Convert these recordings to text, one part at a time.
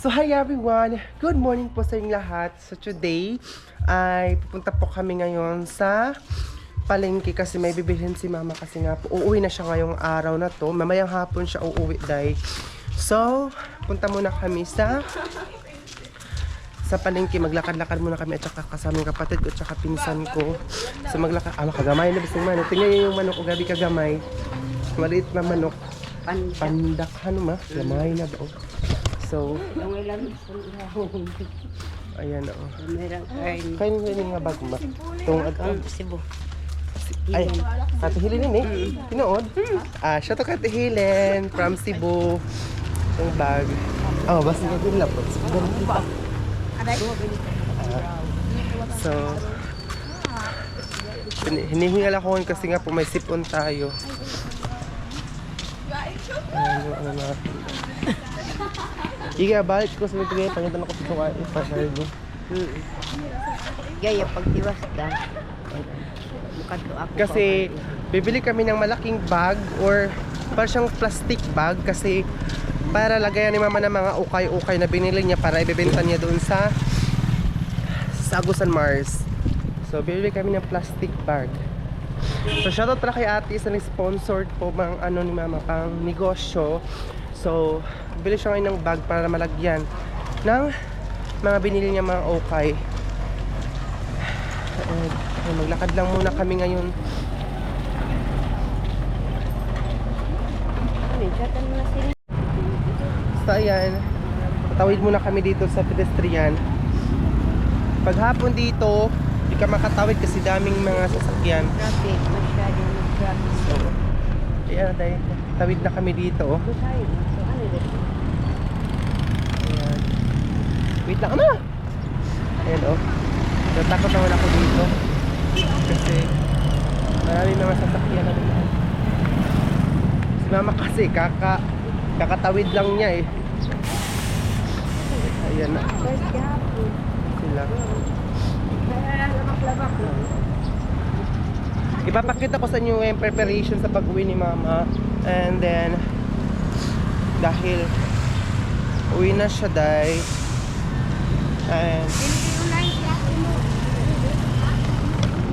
So hi everyone! Good morning po sa inyong lahat. So today ay pupunta po kami ngayon sa palengke kasi may bibilhin si mama kasi nga po uuwi na siya ngayong araw na to. Mamayang hapon siya uuwi dahil. So punta muna kami sa palengke. Maglakad-lakad muna kami at saka kasamang kapatid ko at saka pinsan ko. So maglakad, kagamay na bising manok. Tingnan niyo yung manok ko, gabi kagamay. Maliit na manok. Pandak, ano ma? Gamay na ba? So, ayan o. Kain nga bago ma. Itong Cebu. ay, katihilin eh. Tinood? Siya to katihilin from Cebu. Itong bag. Basta nga din lapot. So, hinihingal ako kasi nga po may sipon tayo. Ano natin. Iga, balik ko sa mga pangitan ako sa kain. Pasal mo. Gaya, pagdiwas da. Kasi, bibili kami ng malaking bag or para siyang plastic bag kasi para lagayan ni mama ng mga ukay-ukay na binili niya para ibebenta niya doon sa Agusan Mars. So, bibili kami ng plastic bag. So, shoutout pala kay ate sa nag-sponsored po mga ni mama pang negosyo. So, bili siya ngayon ng bag para malagyan ng mga binili niya mga okay. Maglakad lang muna kami ngayon. So, ayan. Tatawid muna kami dito sa pedestrian. Paghapon dito, hindi ka makatawid kasi daming mga sasakyan. Traffic, masyadong traffic. So, ayan, dahil tawid na kami dito. Ayan. Wait lang, ama! Ayan o. Natakot naman ako dito. Kasi maraming mga sasakyan na naman. Si mama kasi kakatawid lang niya eh. Ayan na. Sila. Ipapakita ko sa inyo yung preparation sa pag-uwi ni mama. And then dahil uwi na siya dahil and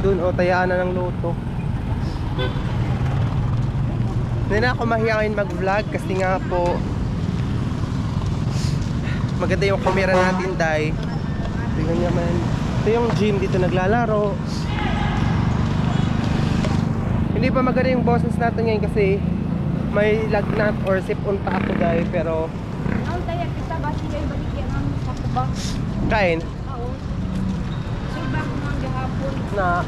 dun tayaan na ng loto. Hindi na ako mahihain mag-vlog kasi nga po maganda yung camera natin dahil tingnan niya man. Ito yung gym dito naglalaro. Hindi pa maganda yung boses natin ngayon kasi may lagnat or sipon pa ako dahil pero kain na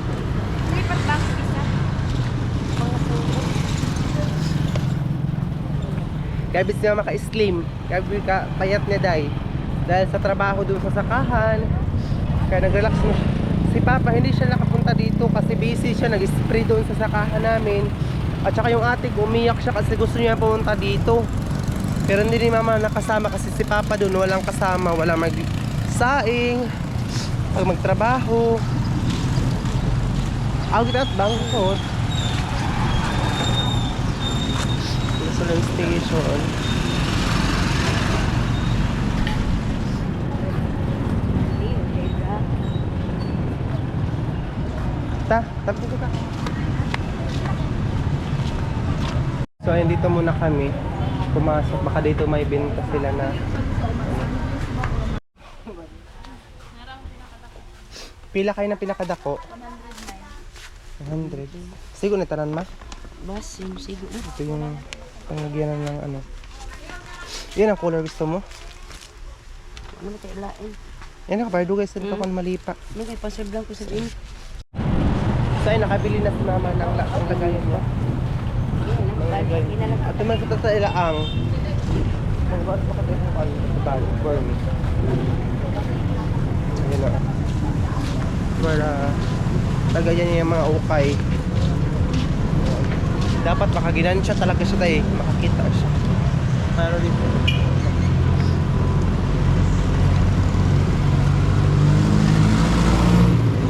kaya bis niya maka-slim kaya payat niya dahil sa trabaho dun sa sakahan kaya nag-relax na si Papa. Hindi siya nakapunta dito kasi busy siya, nag-spray doon sa sakahan namin. At saka yung ate umiyak siya kasi gusto niya pumunta dito. Pero hindi ni mama nakasama kasi si Papa doon walang kasama, walang magsaing, pag magtrabaho. Out at Bangkok. Luzon Station. Tapos ko ka. So ayun, dito muna kami pumasok, baka dito may benta sila na pila kayo na pinakadako? 100. Sigo na tanan ma? Basim, siguro. Ito yung panglagyanan ng ano. Yan ang color gusto mo? Ano tayo lain? Yan nakabardo guys, dito kung malipa. Ano kayo, paserve lang ko sa din. So ayun, nakabili na si mama ng lagayan niya. At naman kita sa ilaang magbaas pa kasi yung bag for me. Ayan na para lagayan niya yung mga ukay. Dapat makaginansya talaga siya tayo, makakita siya. Pero dito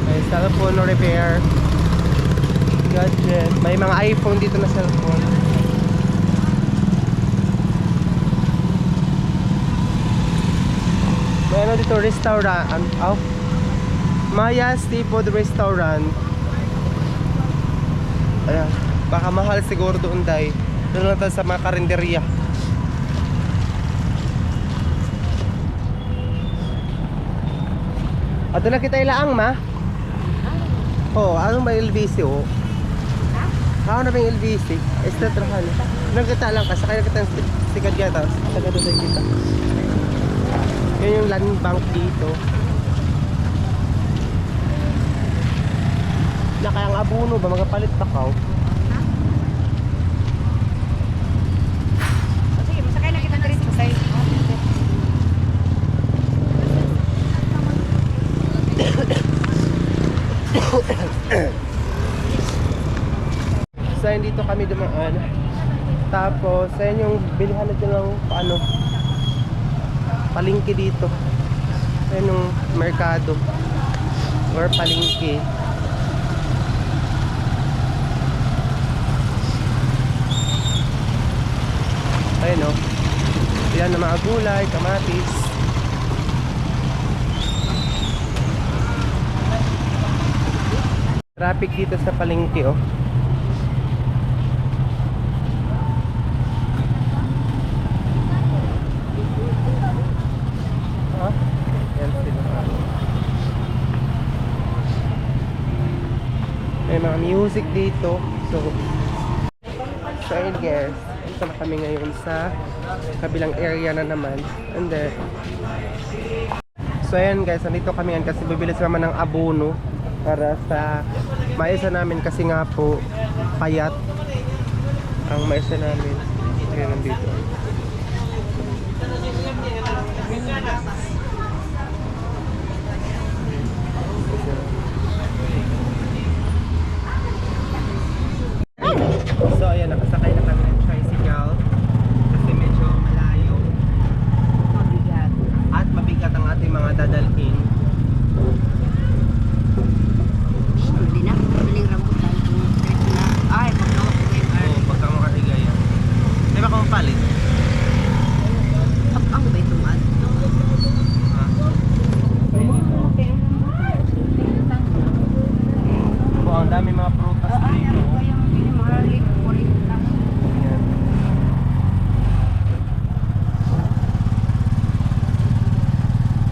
ay cellphone repair gadget. May mga iPhone dito na cellphone. May ano dito, restaurant. Oh. Maya Seafood Restaurant. Ayan. Baka mahal siguro doon, day. Doon lang tayo sa mga karinderya. Ato na kita ilaang, ma? Oo, anong may LBC, oh? Ako na may LBC. Estatrahan. Nagkita lang ka. Sakay na kita sikad yata. Sakay na tayo kita. Yun yung land bank dito. Nakayang abono ba? Magapalit pa ka, oh? Sige, masakay na kita dito. Masakay. So ayun, dito kami dumaan. Tapos ayun yung bilihan natin ng paano palengke dito. Ayun yung merkado or palengke. Ayun, oh. Yan na mga gulay, kamatis. Traffic dito sa palengke, oh. Ha? Yan sila. May mga music dito. So ayun guys, dito na kami ngayon sa kabilang area na naman. And then so ayan guys, nandito kami yan kasi bibili si mama ng abono para sa maisa namin kasi nga po payat ang maisa namin. Ayan, nandito. So ayan, nakasakay na kami ng tricycle kasi medyo malayo Mabigat. at mabigat ang ating mga dadalhin. Hindi na. Maling rambutan. Ay, pagkawak ko yung Oo, pagka makahigay yan. Di ba kung palit? ang ba itong ad? Ha? Oo, ang dami mga prutas dito. Ayan.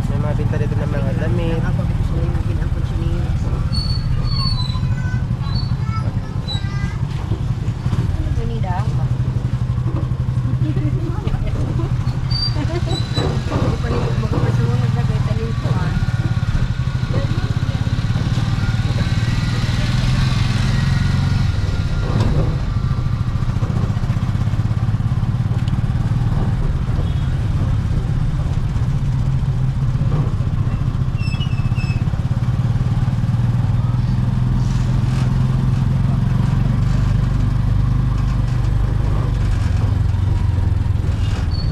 May mga binta dito ng mga damit. Ako gusto nyo yung ginapon siya niya. Tunida. Hindi pa nito magpasunod naglagay tanin ko ha.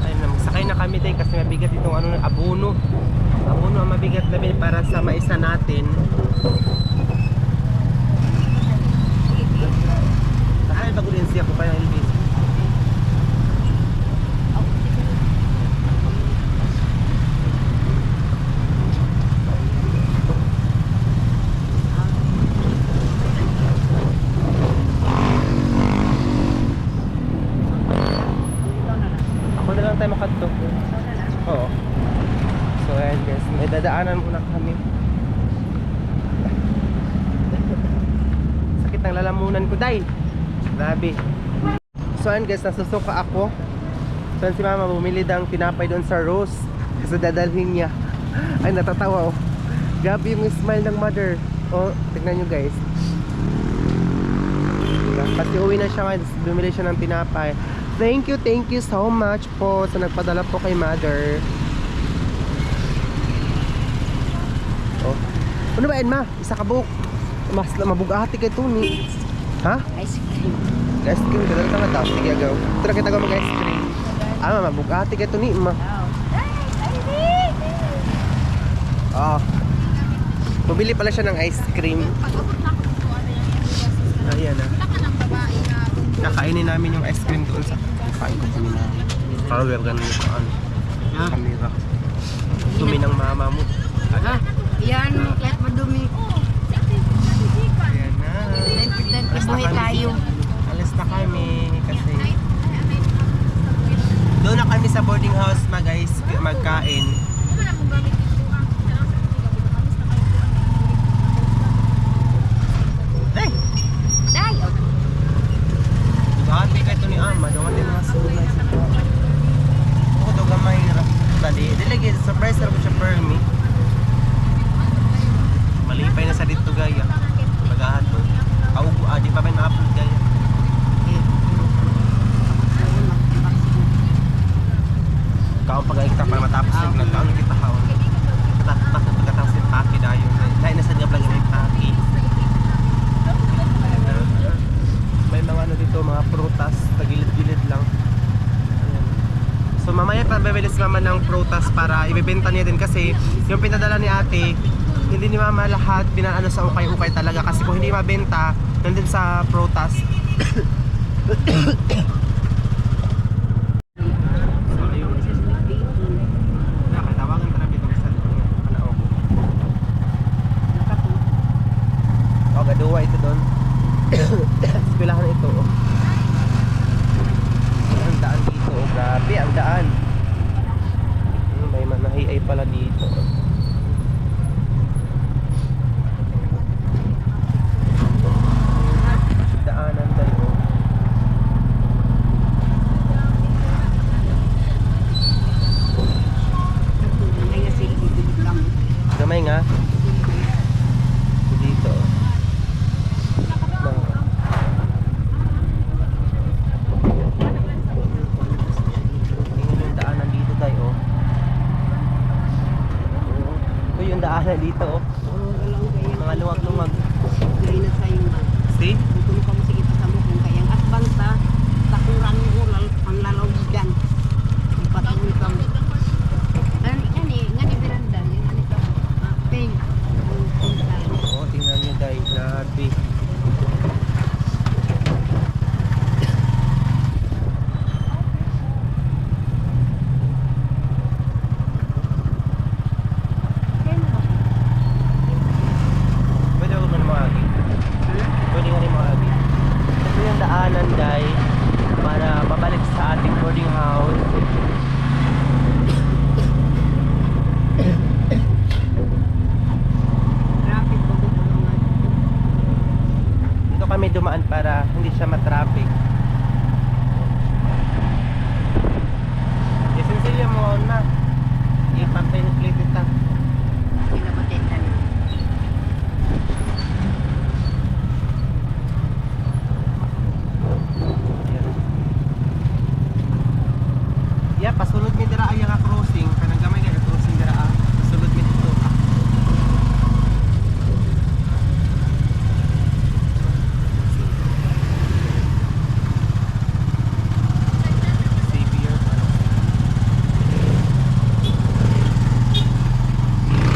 Ayun, sakay na kami din kasi mabigat itong ano, abono. Abono ang mabigat na bin para sa maisa natin. Sakay bago din siya ko pa yung Elvis. Ako na lang tayo makadto. Oo. So ayan guys, may dadaanan muna kami. Sakit ng lalamunan ko, day. Grabe. So ayan guys, nasusuka ako. So ayan si mama, bumili ng tinapay doon sa Rose kasi dadalhin niya. Ay, natatawa, oh. Grabe yung smile ng mother. Oh, tignan nyo guys. Diba? Kasi uwi na siya ngayon, bumili siya ng tinapay. Thank you so much po sa nagpadala po kay mother. Oh. Ano ba, Enma? Isa ka buhok. Mas mabugati kay Tony. Ha? Ice cream. Ice cream, kadala ka nga tao. Sige, agaw. Ito na kita ko mag-ice cream. Ah, mabugati kay Tony, ma. Oh. Bumili pala siya ng ice cream. Ayan na. Kakainin namin yung ice cream doon sa kain ko kami na. Parang ganun yung camera. Dumi ng mama mo. Ha? Yan, kahit madumi. Ayan na. Importante buhay tayo. Alas na kami kasi doon na kami sa boarding house guys, magkain. Day! Day! Dugati kay ito ni Ama, dugati mga sulay sa mga. Ako daw gamay dali. Dilagi, surprise na ko siya per me. Malipay na sa dito gaya. Magahan to. Di pa ba na-upload gaya? Kaong pag-aikta para matapos yung vlog. Kaong kita kaong. Pagkatapos yung paki dahil. Dahil nasa niya vlog yung paki. May mga ano dito, mga prutas. Tagilid-gilid lang. Ayan. So mamaya pa bibili si mama ng prutas para ibebenta niya din kasi yung pinadala ni ate, hindi ni mama lahat pinaano sa ukay-ukay talaga kasi kung hindi mabenta, nandun sa prutas. Nakatawagan ka na bitong sa ano o gaduwa ito doon. Eskwelahan ito oh. Ang daan dito oh. Grabe ang daan. May manahiay pala dito. Daanan tayo. Gamay nga. Dito. Tingnan yung daanan dito tayo. Ito yung daanan dito. Mga luwag-luwag. See? Oo, tingnan nyo dahil grabe. Pwede ako man makagi. Pwede nga rin makagi. Ito yung daanan dahil para babalik sa ating boarding house. Dito kami dumaan para hindi siya matraffic. Isinsilya mo na. Ipantay yung plate ito. Yeah, pasulod mi dira ay nga crossing. Kanang gamay nga crossing dira ah. Pasulod mi dito. Savior.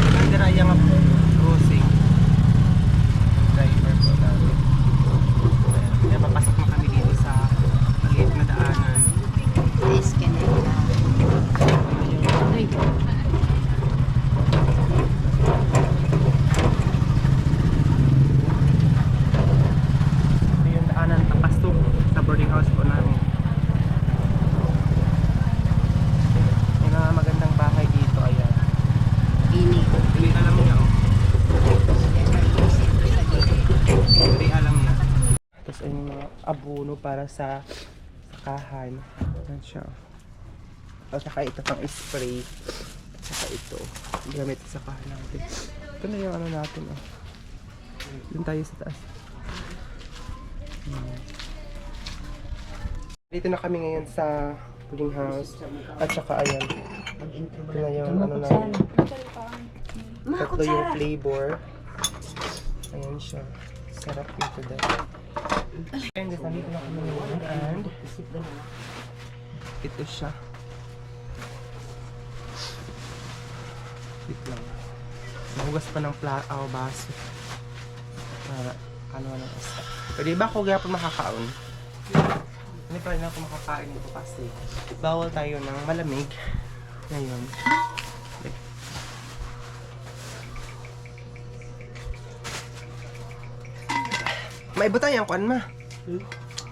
Kanang dira ay nga crossing. Driver po dati. Kaya papasok na kami dito sa maliit na daanan. Ito yung daanan papasok sa boarding house po namin. May mga magandang bahay dito, ayan. Hindi alam niya oh. Hindi alam niya. Tapos ay mga abono para sa sakahan. Ayan siya. O saka ito pang spray. Saka ito. Gamit sa sakahan natin. Ito na yung ano natin oh. Doon tayo sa taas. Dito na kami ngayon sa pudding house. At saka ayan. Ito na yung ano natin. Tatlo yung flavor. Ayan siya. Sarap nito dahil. And this, nandito na kami ngayon. And ito siya. Wait lang. Nahugas pa ng baso. Para ano lang isa. Pwede ba ako gaya pa makakaon? Hindi pa rin ako makakain ito kasi bawal tayo ng malamig. Ngayon. Maiba tayo ang kuan ma.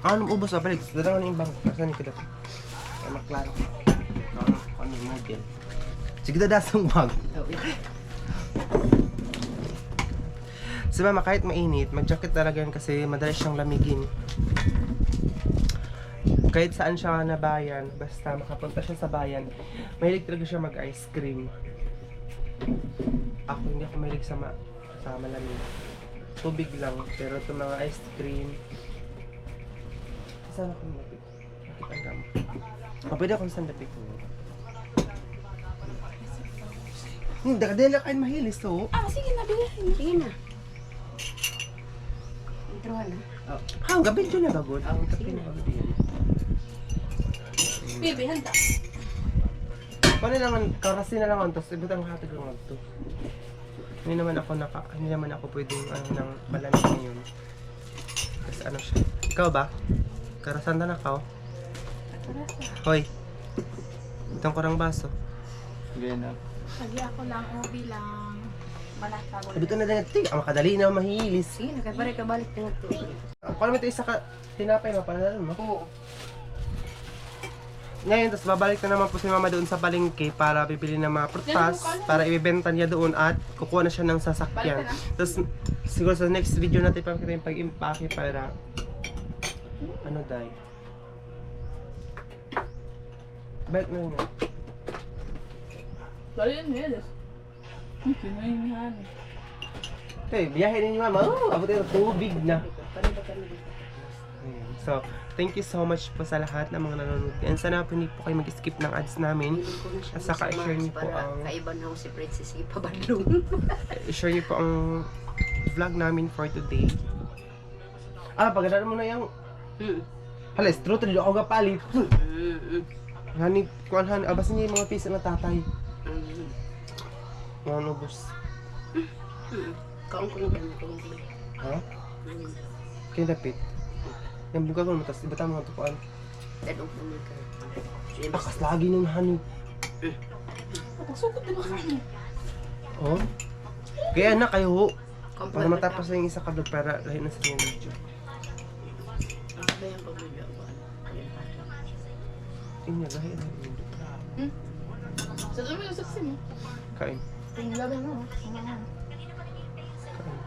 Anong ubos ba balik? Dala na yung bang. Kasan ni kada. Ay maklaro. Ano yung model? Sige dadasong bag. So mama, kahit mainit, mag-jacket talaga yan kasi madalas siyang lamigin. Kahit saan siya na bayan, basta makapunta siya sa bayan, mahilig talaga siya mag-ice cream. Ako hindi ako mahilig sa malamig. Tubig lang, pero itong mga ice cream. Saan ako nalapit? Bakit ang gamo? Pwede akong sandapit ko. Dagadela kain mahilis to. Sige na, bilhin. Sige na. Introhan na. Gabi dyan na gagod. Gabi na gagod yan. Bibi, handa. Paano naman, karasin na lang ako, tapos ibutang hatid lang ako to. Hindi naman ako pwedeng ng malamig ngayon. Kasi ano siya. Ikaw ba? Karasan na ka. Hoy. Itong korang baso. Gana. Lagi ako lang, ubi lang. Malatago. Ibutang na lang ito. Ang makadali na mahilis. Sige na, kaya pare ka balik na ito. Kung alam mo ito isa ka, tinapay mo, panalo mo. Oo. Ngayon, tapos babalik na naman po si mama doon sa palengke para bibili ng mga prutas para ibebenta niya doon at kukuha na siya ng sasakyan. Tapos siguro sa next video natin pakita yung pag-impake para ano dahil. Balik na yun. Lalo yan, Melis. Kinahingan. Okay, biyahe ninyo mama. Oh, abot na tubig na. Ayan. So, thank you so much po sa lahat ng mga nanonood. And sana po hindi po kayo mag-skip ng ads namin. At saka i-share niyo po ang Kaiban na ako si Princess, sige pa badlong. i-share niyo po ang vlog namin for today. Pagdala mo na yung halos, true to ako gapalit. Hani, kuan han, abas niya yung mga piso na tatay. Mga nubos. Kaong ko na kaong ko. Ha? Kaya dapit. Yung buka ko mo, tapos iba tama mga tupuan. Dadong ko na ka. Bakas lagi nun hani. Pasukot na ba kami? Oh? Kaya na kayo. Para matapos na yung isa kadog para lahat na sa inyo video. Ano ba yung pagmulya ko? Inyo, lahat na yung video. Sa dami yung saksi mo. Kain. Tinglaban mo. Kain.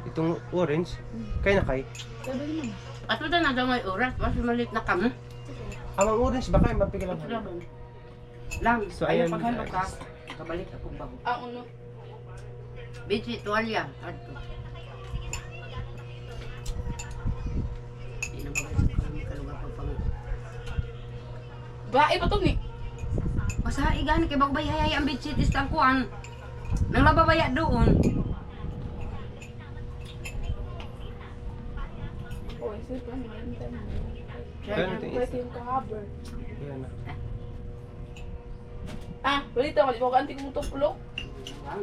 Itong orange, kaya na kay. Laban mo. At ito na daw may oras, mas malit na kami. Ang orange ba kayo mapigilan Ito ko? naman. Lang, So, ayaw ayan, paghalog ka. guys. Kabalik akong bago. Ang uno. Bitsi, tuwalya. Adto. Hindi na magaling kami kaluga pang Bae pa to ni. Masa igan kay bagbay hayay ang bitsi istang kuan. Nang lababaya doon. Oh, isip lang. Kaya natin Pwede yung kahaber. Yan na. Balita mo, di mo ka antik mo to pulok? Wow.